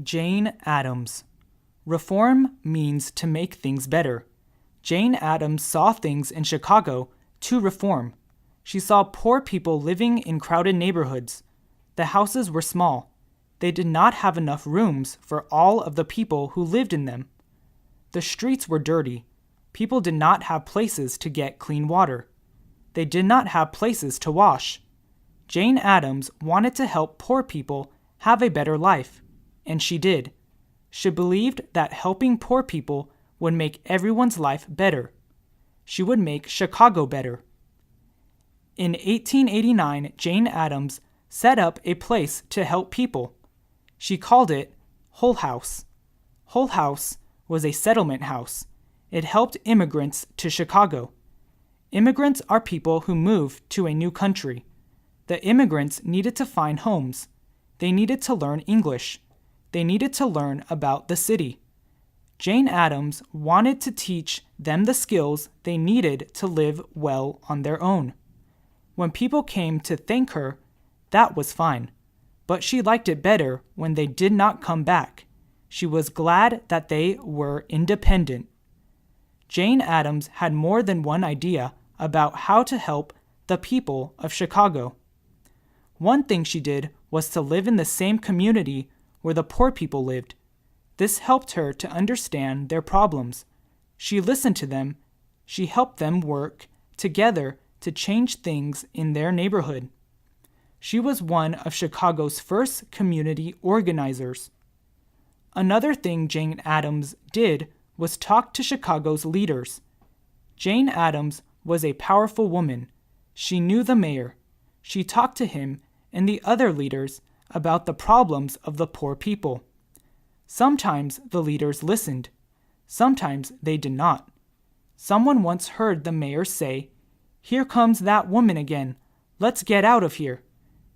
Jane Addams. Reform means to make things better. Jane Addams saw things in Chicago to reform. She saw poor people living in crowded neighborhoods. The houses were small. They did not have enough rooms for all of the people who lived in them. The streets were dirty. People did not have places to get clean water. They did not have places to wash. Jane Addams wanted to help poor people have a better life, and she did. She believed that helping poor people would make everyone's life better. She would make Chicago better. In 1889, Jane Addams set up a place to help people. She called it Hull House. Hull House was a settlement house. It helped immigrants to Chicago. Immigrants are people who move to a new country. The immigrants needed to find homes. They needed to learn English. They needed to learn about the city. Jane Addams wanted to teach them the skills they needed to live well on their own. When people came to thank her, that was fine. But she liked it better when they did not come back. She was glad that they were independent. Jane Addams had more than one idea about how to help the people of Chicago. One thing she did was to live in the same community where the poor people lived. This helped her to understand their problems. She listened to them. She helped them work together to change things in their neighborhood. She was one of Chicago's first community organizers. Another thing Jane Addams did was talk to Chicago's leaders. Jane Addams was a powerful woman. She knew the mayor. She talked to him and the other leaders about the problems of the poor people. Sometimes the leaders listened. Sometimes they did not. Someone once heard the mayor say, "Here comes that woman again. Let's get out of here."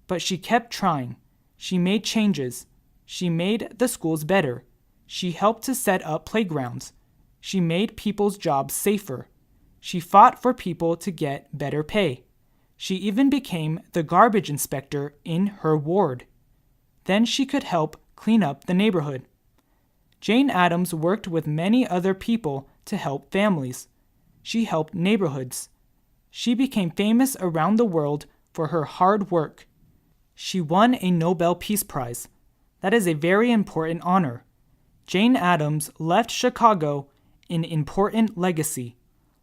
But she kept trying. She made changes. She made the schools better. She helped to set up playgrounds. She made people's jobs safer. She fought for people to get better pay. She even became the garbage inspector in her ward. Then she could help clean up the neighborhood. Jane Addams worked with many other people to help families. She helped neighborhoods. She became famous around the world for her hard work. She won a Nobel Peace Prize. That is a very important honor. Jane Addams left Chicago an important legacy.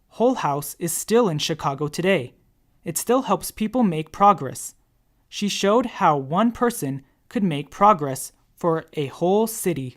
Hull House is still in Chicago today. It still helps people make progress. She showed how one person could make progress for a whole city.